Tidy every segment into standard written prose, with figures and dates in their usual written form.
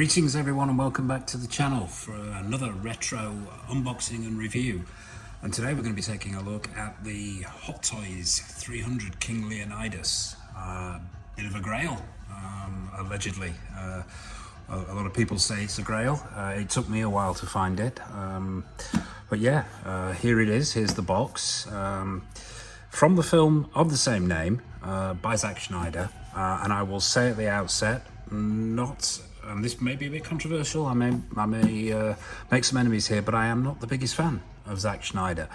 Greetings everyone and welcome back to the channel for another retro unboxing and review. And today we're going to be taking a look at the Hot Toys 300 King Leonidas. Bit of a grail, allegedly. A lot of people say it's a grail. It took me a while to find it. But yeah, here it is. Here's the box. From the film of the same name, by Zack Snyder. And I will say at the outset, and this may be a bit controversial, I may make some enemies here, but I am not the biggest fan of Zack Snyder.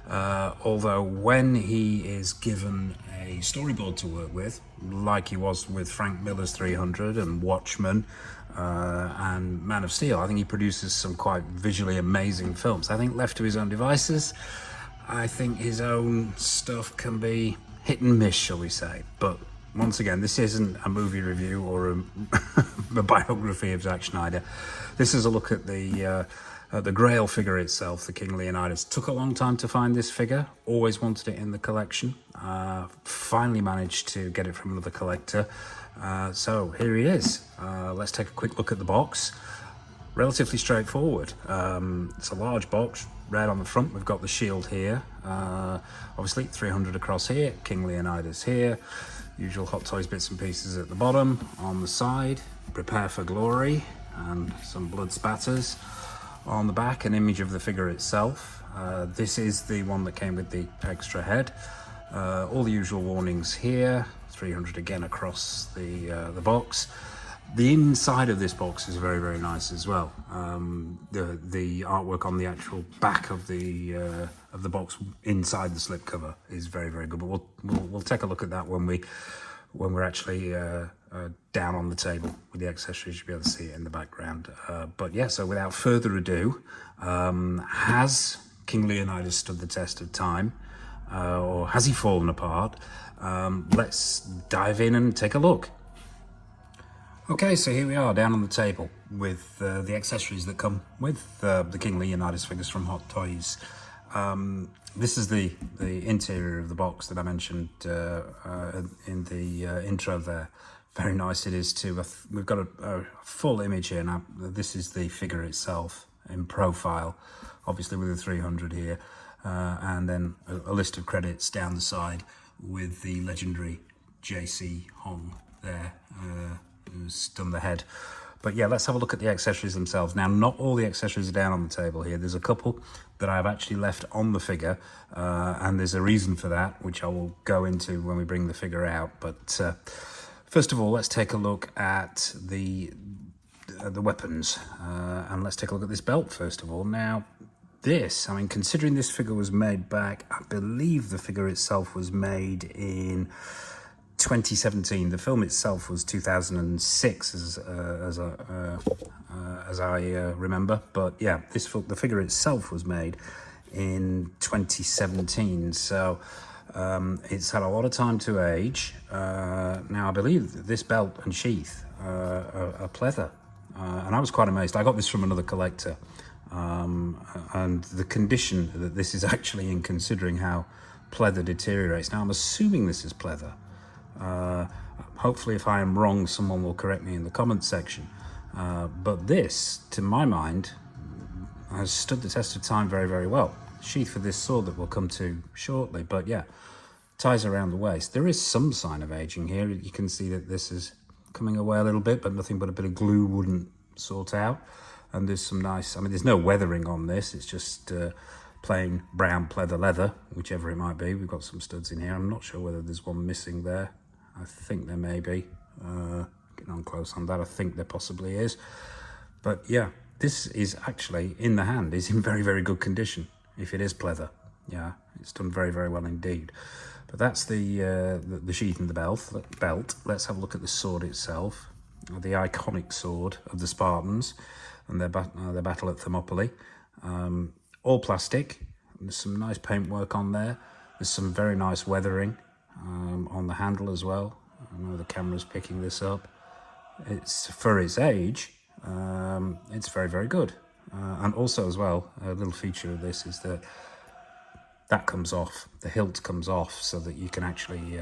Although when he is given a storyboard to work with, like he was with Frank Miller's 300 and Watchmen and Man of Steel, I think he produces some quite visually amazing films. I think left to his own devices, I think his own stuff can be hit and miss, shall we say. But once again, this isn't a movie review or a biography of Zack Snyder. This is a look at the Grail figure itself, the King Leonidas. Took a long time to find this figure. Always wanted it in the collection. Finally managed to get it from another collector. So here he is. Let's take a quick look at the box. Relatively straightforward. It's a large box, red on the front. We've got the shield here. Obviously 300 across here, King Leonidas here. Usual Hot Toys bits and pieces at the bottom. On the side, prepare for glory, and some blood spatters. On the back, an image of the figure itself. This is the one that came with the extra head. All the usual warnings here. 300 again across the box. The inside of this box is very, very nice as well. The artwork on the actual back of the box inside the slipcover is very, very good. But we'll take a look at that when we're actually down on the table with the accessories. You'll be able to see it in the background. But yeah, so without further ado, has King Leonidas stood the test of time, or has he fallen apart? Let's dive in and take a look. Okay, so here we are down on the table with the accessories that come with the King Leonidas figures from Hot Toys. This is the interior of the box that I mentioned in the intro there. Very nice it is too. We've got a full image here now. This is the figure itself in profile, obviously with the 300 here, and then a list of credits down the side with the legendary J.C. Hong there. Who's done the head. But yeah, let's have a look at the accessories themselves. Now, not all the accessories are down on the table here. There's a couple that I've actually left on the figure, and there's a reason for that, which I will go into when we bring the figure out. But first of all, let's take a look at the weapons, and let's take a look at this belt first of all. Now, this, I mean, considering this figure was made back, I believe the figure itself was made in 2017. The film itself was 2006, as I remember. But yeah, the figure itself was made in 2017. So it's had a lot of time to age. Now I believe that this belt and sheath are pleather, and I was quite amazed. I got this from another collector, and the condition that this is actually in, considering how pleather deteriorates. Now I'm assuming this is pleather. Hopefully if I am wrong, someone will correct me in the comments section. But this, to my mind, has stood the test of time very, very well. Sheath for this sword that we'll come to shortly, but yeah, ties around the waist. There is some sign of aging here. You can see that this is coming away a little bit, but nothing but a bit of glue wouldn't sort out. And there's some nice, I mean, there's no weathering on this. It's just plain brown pleather leather, whichever it might be. We've got some studs in here. I'm not sure whether there's one missing there. I think there may be. Getting on close on that, I think there possibly is. But yeah, this is actually, in the hand, is in very, very good condition, if it is pleather. Yeah, it's done very, very well indeed. But that's the sheath and the belt. Let's have a look at the sword itself. The iconic sword of the Spartans and their battle at Thermopylae. All plastic. There's some nice paintwork on there. There's some very nice weathering on the handle as well. I know the camera's picking this up. It's, for its age, it's very, very good. And also as well, a little feature of this is that comes off, the hilt comes off, so that you can actually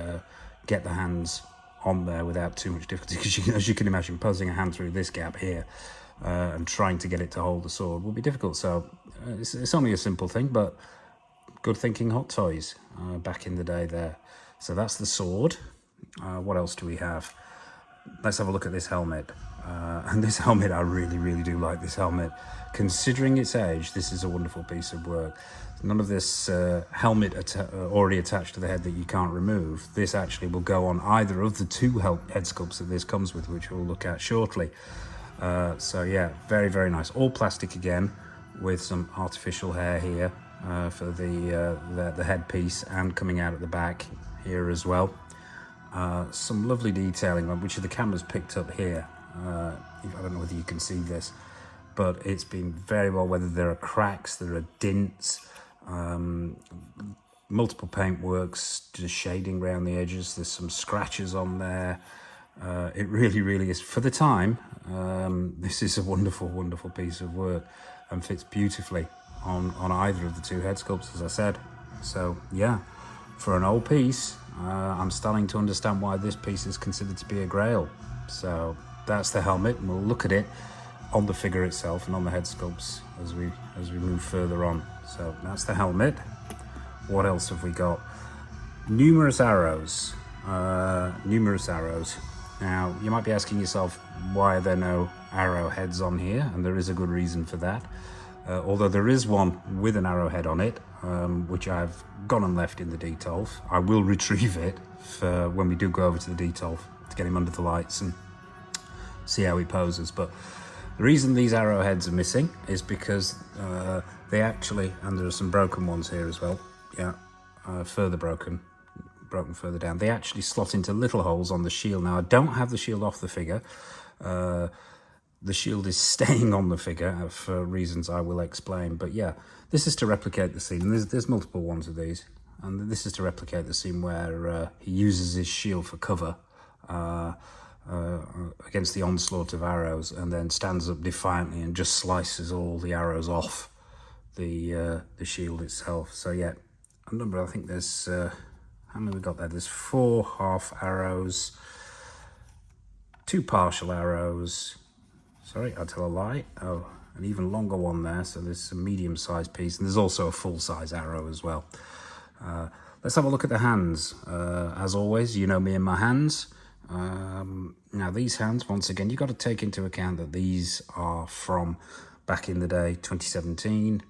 get the hands on there without too much difficulty, because as you can imagine, posing a hand through this gap here and trying to get it to hold the sword will be difficult. So it's only a simple thing, but good thinking Hot Toys back in the day there. So that's the sword. What else do we have? Let's have a look at this helmet. And this helmet, I really do like this helmet. Considering its age, this is a wonderful piece of work. None of this helmet already attached to the head that you can't remove. This actually will go on either of the two head sculpts that this comes with, which we'll look at shortly. So yeah, very nice. All plastic again, with some artificial hair here for the headpiece, and coming out at the back here as well. Some lovely detailing, which the camera's picked up here. I don't know whether you can see this, but it's been very well weathered. There are cracks, there are dints, multiple paint works, just shading around the edges. There's some scratches on there. It really is, for the time, this is a wonderful piece of work, and fits beautifully on either of the two head sculpts, as I said. So yeah, for an old piece, I'm starting to understand why this piece is considered to be a grail. So that's the helmet, and we'll look at it on the figure itself and on the head sculpts as we move further on. So that's the helmet. What else have we got? Numerous arrows. Now you might be asking yourself, why are there no arrowheads on here? And there is a good reason for that. Although there is one with an arrowhead on it, which I've gone and left in the detail. I will retrieve it for when we do go over to the detail to get him under the lights and see how he poses. But the reason these arrowheads are missing is because they actually, and there are some broken ones here as well, yeah, further broken further down, they actually slot into little holes on the shield. Now I don't have the shield off the figure. The shield is staying on the figure for reasons I will explain, but yeah, this is to replicate the scene, and there's multiple ones of these, and this is to replicate the scene where he uses his shield for cover against the onslaught of arrows, and then stands up defiantly and just slices all the arrows off the shield itself. So yeah, a number, I think there's how many we got there? There's 4 half arrows, 2 partial arrows. Sorry, I tell a lie. Oh, an even longer one there. So there's a medium-sized piece, and there's also a full-size arrow as well. Let's have a look at the hands. As always, you know me and my hands. Now these hands, once again, you've got to take into account that these are from back in the day, 2017.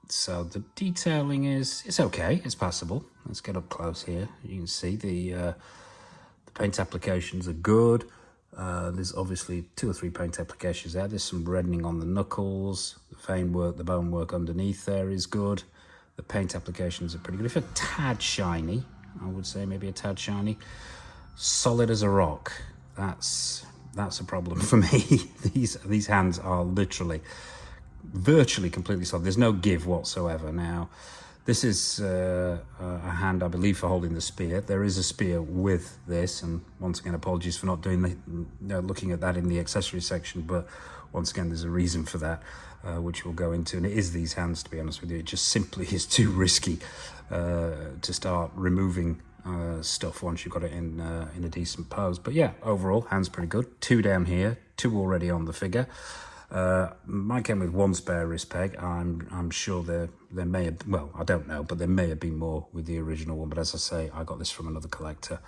So the detailing it's okay, it's passable. Let's get up close here. You can see the paint applications are good. There's obviously 2 or 3 paint applications there. There's some reddening on the knuckles. The vein work, the bone work underneath there is good. The paint applications are pretty good. If a tad shiny, I would say maybe a tad shiny. Solid as a rock. That's a problem for me. These hands are literally, virtually completely solid. There's no give whatsoever. Now, this is a hand, I believe, for holding the spear. There is a spear with this, and once again, apologies for not doing looking at that in the accessory section, but once again, there's a reason for that, which we'll go into, and it is these hands, to be honest with you. It just simply is too risky to start removing stuff once you've got it in a decent pose. But yeah, overall, hands pretty good. 2 down here, 2 already on the figure. Mine came with 1 spare wrist peg. I'm sure there may have, well, I don't know, but there may have been more with the original one. But as I say, I got this from another collector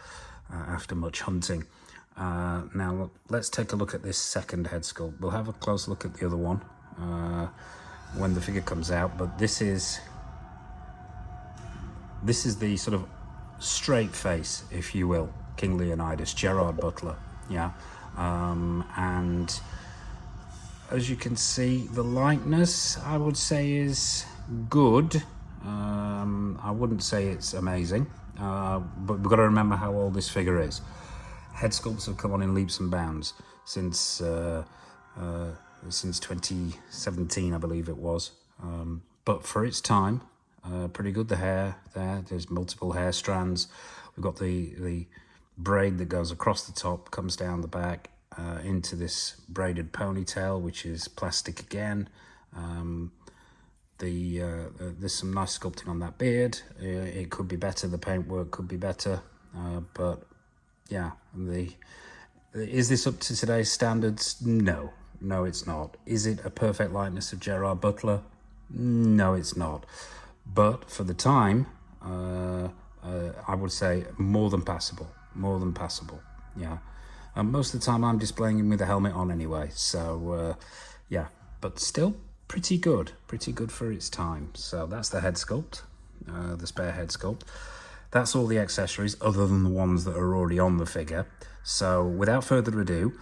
after much hunting. Now let's take a look at this second head sculpt. We'll have a close look at the other one when the figure comes out. But this is the sort of straight face, if you will, King Leonidas, Gerard Butler. Yeah, and as you can see, the likeness, I would say, is good. I wouldn't say it's amazing, but we've got to remember how old this figure is. Head sculpts have come on in leaps and bounds since 2017, I believe it was. But for its time, pretty good. The hair there's multiple hair strands. We've got the braid that goes across the top, comes down the back, into this braided ponytail, which is plastic again. There's some nice sculpting on that beard. It could be better, the paintwork could be better, but Yeah, is this up to today's standards? No, it's not. Is it a perfect likeness of Gerard Butler? No, it's not. But for the time, I would say more than passable. More than passable. Yeah. Most of the time I'm displaying him with a helmet on anyway. So, yeah. But still pretty good. Pretty good for its time. So that's the head sculpt. The spare head sculpt. That's all the accessories other than the ones that are already on the figure. So without further ado,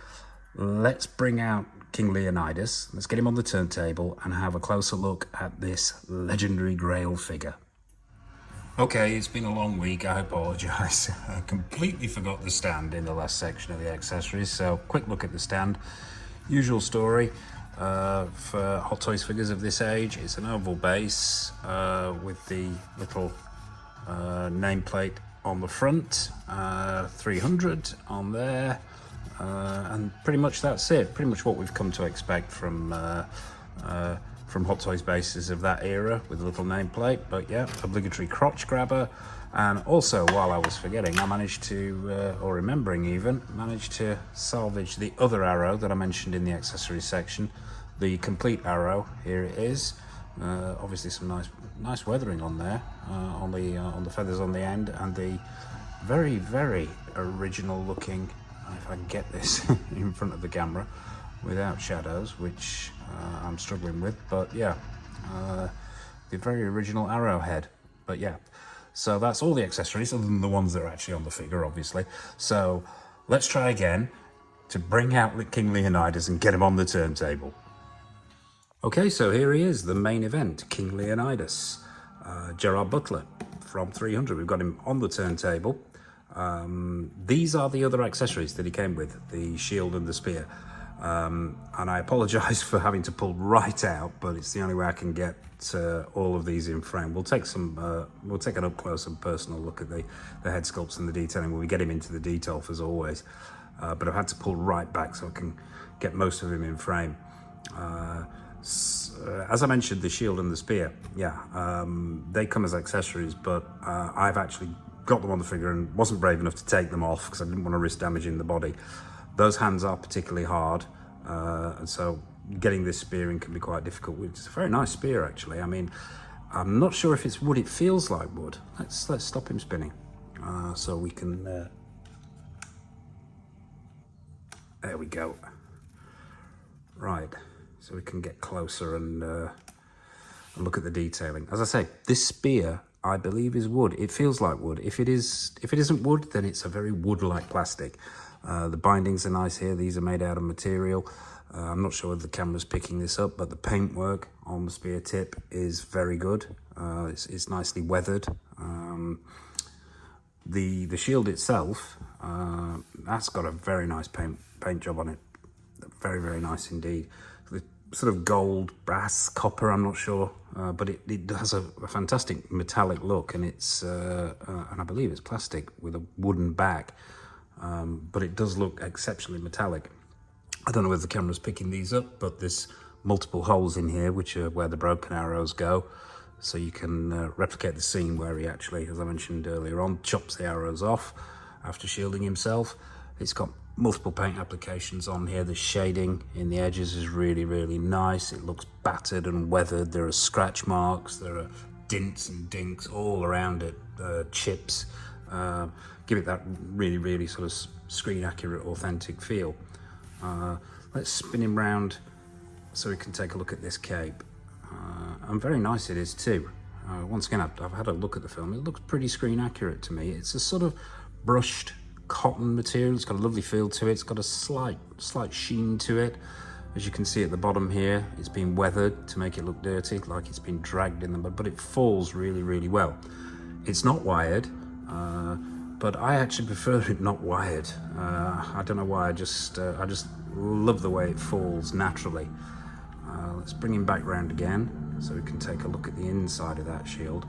let's bring out King Leonidas. Let's get him on the turntable and have a closer look at this legendary grail figure. Okay, it's been a long week, I apologise. I completely forgot the stand in the last section of the accessories, so quick look at the stand. Usual story for Hot Toys figures of this age. It's an oval base with the little nameplate on the front, 300 on there, and pretty much that's it. Pretty much what we've come to expect from Hot Toys bases of that era with a little nameplate. But yeah, obligatory crotch grabber. And also, while I was forgetting, I managed to, or remembering even, managed to salvage the other arrow that I mentioned in the accessories section, the complete arrow. Here it is. Obviously some nice weathering on there, on the feathers on the end, and the very original looking, if I can get this in front of the camera without shadows, which I'm struggling with, but yeah, the very original arrowhead. But yeah, so that's all the accessories other than the ones that are actually on the figure, obviously. So let's try again to bring out King Leonidas and get him on the turntable. Okay, so here he is, the main event, King Leonidas, Gerard Butler from 300. We've got him on the turntable. These are the other accessories that he came with, the shield and the spear. And I apologise for having to pull right out, but it's the only way I can get all of these in frame. We'll take an up close and personal look at the head sculpts and the detailing when we get him into the detail, as always. But I've had to pull right back so I can get most of him in frame. As I mentioned, the shield and the spear, yeah, they come as accessories, but I've actually got them on the figure and wasn't brave enough to take them off because I didn't want to risk damaging the body. Those hands are particularly hard, and so getting this spear in can be quite difficult. It's a very nice spear, actually. I mean, I'm not sure if it's wood. It feels like wood. Let's stop him spinning, so we can. There we go. Right. So we can get closer and look at the detailing. As I say, this spear, I believe, is wood. It feels like wood. If it isn't wood, then it's a very wood-like plastic. The bindings are nice here. These are made out of material. I'm not sure whether the camera's picking this up, but the paintwork on the spear tip is very good. It's nicely weathered. The shield itself, that's got a very nice paint job on it. Very nice indeed. The sort of gold, brass, copper, I'm not sure, but it has a fantastic metallic look, and it's and I believe it's plastic with a wooden back, but it does look exceptionally metallic. I don't know whether the camera's picking these up, but there's multiple holes in here, which are where the broken arrows go, so you can replicate the scene where he actually, as I mentioned earlier on, chops the arrows off after shielding himself. It's got multiple paint applications on here. The shading in the edges is really nice. It looks battered and weathered. There are scratch marks, there are dints and dinks all around it, chips. Give it that really sort of screen accurate, authentic feel. Let's spin him round so we can take a look at this cape. And very nice it is too. Once again, I've had a look at the film. It looks pretty screen accurate to me. It's a sort of brushed cotton material. It's got a lovely feel to it. It's got a slight sheen to it. As you can see at the bottom here, it's been weathered to make it look dirty, like it's been dragged in the mud, but it falls really well. It's not wired, but I actually prefer it not wired. I don't know why, I just love the way it falls naturally. Let's bring him back round again so we can take a look at the inside of that shield.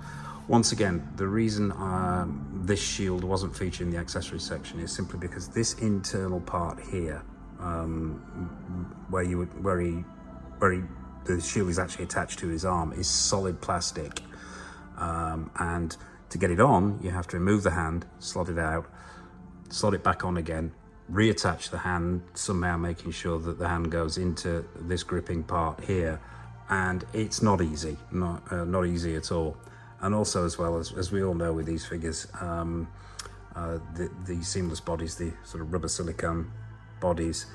Once again, the reason this shield wasn't featured in the accessories section is simply because this internal part here, where the shield is actually attached to his arm, is solid plastic, and to get it on, you have to remove the hand, slot it out, slot it back on again, reattach the hand, somehow making sure that the hand goes into this gripping part here, and it's not easy, not easy at all. And also, as well as we all know with these figures, the seamless bodies, the sort of rubber silicone bodies,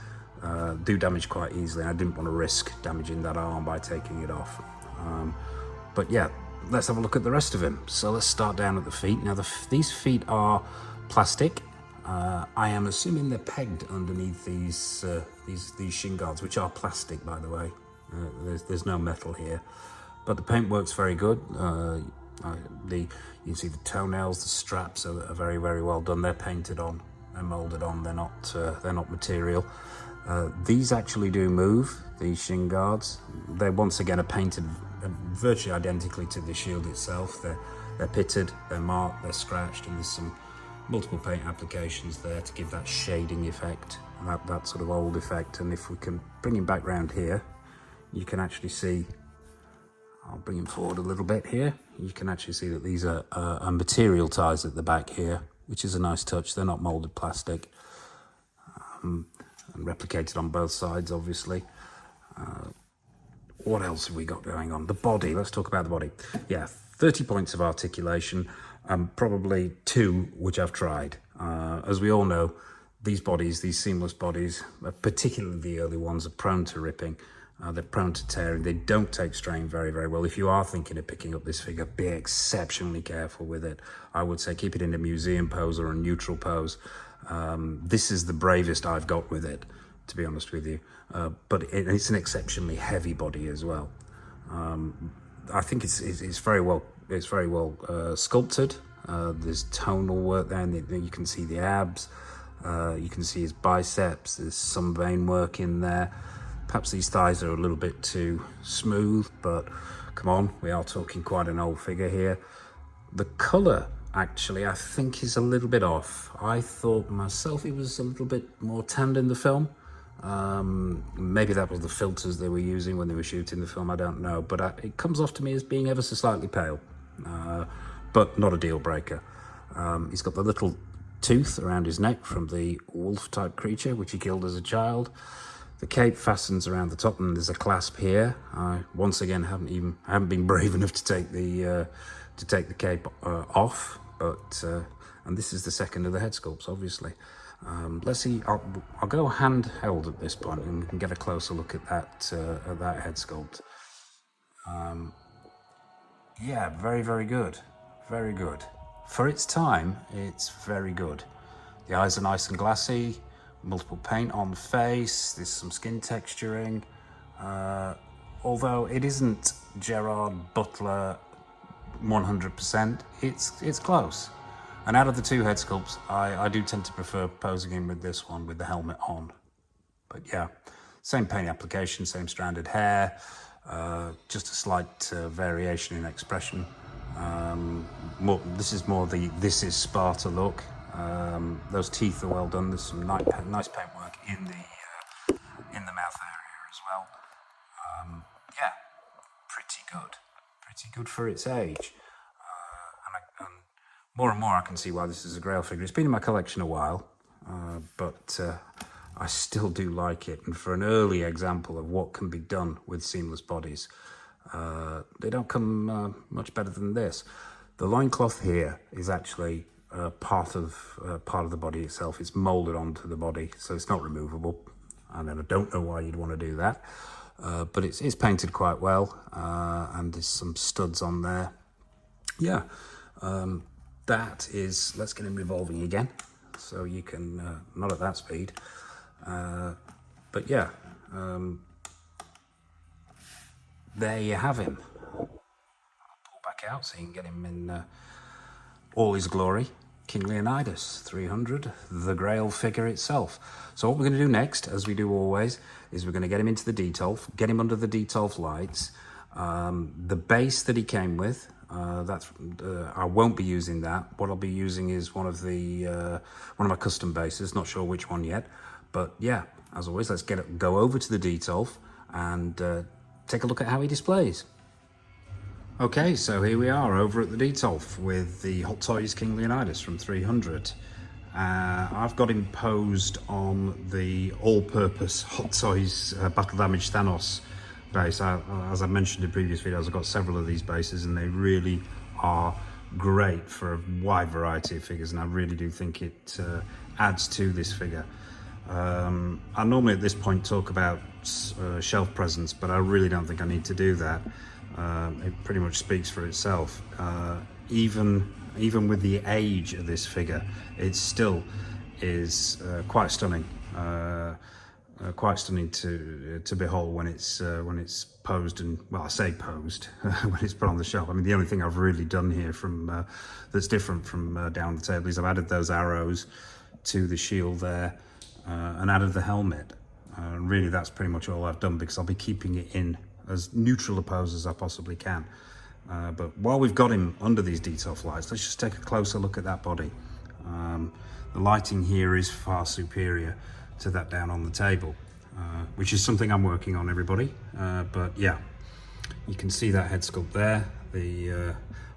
do damage quite easily. I didn't want to risk damaging that arm by taking it off. But yeah, let's have a look at the rest of him. So let's start down at the feet. Now these feet are plastic. I am assuming they're pegged underneath these shin guards, which are plastic, by the way. There's no metal here, but the paint works very good. You can see the toenails, the straps are very, very well done. They're painted on, they're molded on. They're not material. These actually do move. These shin guards. They once again are painted virtually identically to the shield itself. They're pitted, they're marked, they're scratched, and there's some multiple paint applications there to give that shading effect, that sort of old effect. And if we can bring him back round here, you can actually see, I'll bring him forward a little bit here, you can actually see that these are material ties at the back here, which is a nice touch. They're not molded plastic, and replicated on both sides, obviously. What else have we got going on? The body, let's talk about the body. Yeah, 30 points of articulation, probably 2 which I've tried. As we all know, these bodies, these seamless bodies, particularly the early ones, are prone to ripping. They're prone to tearing. They don't take strain very, very well. If you are thinking of picking up this figure, be exceptionally careful with it. I would say keep it in a museum pose or a neutral pose. This is the bravest I've got with it, to be honest with you. But it's an exceptionally heavy body as well. I think it's very well sculpted. There's tonal work there, and you can see the abs. You can see his biceps. There's some vein work in there. Perhaps these thighs are a little bit too smooth, but come on, we are talking quite an old figure here. The colour, actually, I think is a little bit off. I thought myself it was a little bit more tanned in the film. Maybe that was the filters they were using when they were shooting the film, I don't know. But it comes off to me as being ever so slightly pale, but not a deal breaker. He's got the little tooth around his neck from the wolf-type creature, which he killed as a child. The cape fastens around the top, and there's a clasp here. I once again haven't been brave enough to take the cape off, but and this is the second of the head sculpts, obviously. Let's see. I'll go handheld at this point and get a closer look at that head sculpt. Yeah, very, very good, very good. For its time, it's very good. The eyes are nice and glassy. Multiple paint on the face, there's some skin texturing, although it isn't Gerard Butler 100%, it's close. And out of the 2 head sculpts, I do tend to prefer posing in with this one with the helmet on. But yeah, same paint application, same stranded hair, just a slight variation in expression. This is more the "this is Sparta" look. Those teeth are well done. There's some nice paintwork in the mouth area as well. Yeah, pretty good for its age. And more and more I can see why this is a Grail figure. It's been in my collection a while, but I still do like it. And for an early example of what can be done with seamless bodies, they don't come much better than this. The loincloth here is actually part of the body itself. It's molded onto the body, so it's not removable, and I don't know why you'd want to do that, but it's painted quite well, and there's some studs on there. Yeah, that is, let's get him revolving again so you can not at that speed, but yeah, there you have him. I'll pull back out so you can get him in all his glory. King Leonidas 300, the Grail figure itself. So what we're going to do next, as we do always, is we're going to get him into the Detolf, get him under the Detolf lights. The base that he came with, I won't be using that. What I'll be using is one of my custom bases. Not sure which one yet, but yeah, as always, let's go over to the Detolf and take a look at how he displays. Okay, so here we are over at the Detolf with the Hot Toys King Leonidas from 300. I've got him posed on the all-purpose Hot Toys Battle Damage Thanos base. As I mentioned in previous videos, I've got several of these bases and they really are great for a wide variety of figures, and I really do think it adds to this figure. I normally at this point talk about shelf presence, but I really don't think I need to do that. It pretty much speaks for itself. Even with the age of this figure, it still is quite stunning. Quite stunning to behold when it's posed, and well, I say posed when it's put on the shelf. I mean, the only thing I've really done here from that's different from down the table is I've added those arrows to the shield there and added the helmet. Really, that's pretty much all I've done, because I'll be keeping it in as neutral a pose as I possibly can. But while we've got him under these detail lights, let's just take a closer look at that body. The lighting here is far superior to that down on the table, which is something I'm working on, everybody. But yeah, you can see that head sculpt there.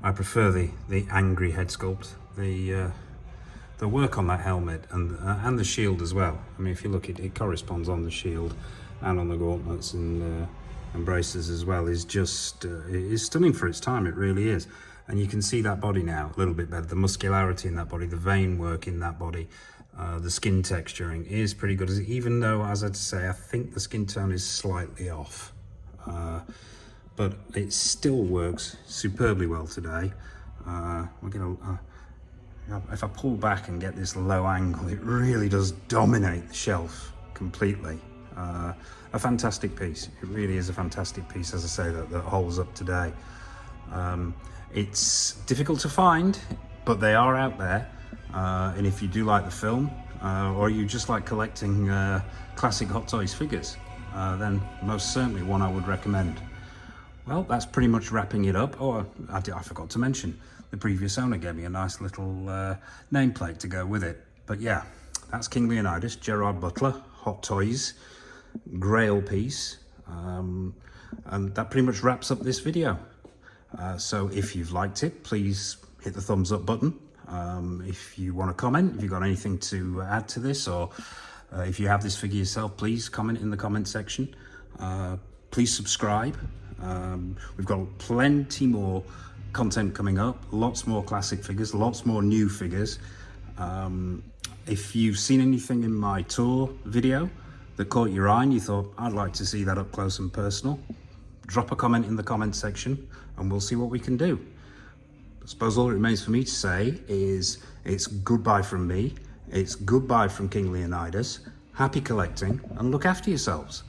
I prefer the angry head sculpt. The work on that helmet and the shield as well. I mean, if you look, it corresponds on the shield and on the gauntlets and braces as well. Is just is stunning for its time. It really is. And you can see that body now a little bit better. The muscularity in that body, the vein work in that body, the skin texturing is pretty good. Even though, as I say, I think the skin tone is slightly off, but it still works superbly well today. We're gonna. If I pull back and get this low angle, it really does dominate the shelf completely. A fantastic piece. It really is a fantastic piece, as I say, that holds up today. It's difficult to find, but they are out there. And if you do like the film, or you just like collecting classic Hot Toys figures, then most certainly one I would recommend. Well, that's pretty much wrapping it up. Oh, I forgot to mention, the previous owner gave me a nice little nameplate to go with it. But yeah, that's King Leonidas Gerard Butler Hot Toys Grail piece. And that pretty much wraps up this video. So if you've liked it, please hit the thumbs up button. If you want to comment, if you've got anything to add to this, or if you have this figure yourself, please comment in the comment section. Please subscribe. We've got plenty more content coming up, lots more classic figures, lots more new figures. If you've seen anything in my tour video that caught your eye and you thought, I'd like to see that up close and personal, drop a comment in the comment section and we'll see what we can do. I suppose all it remains for me to say is it's goodbye from me, it's goodbye from King Leonidas, happy collecting, and look after yourselves.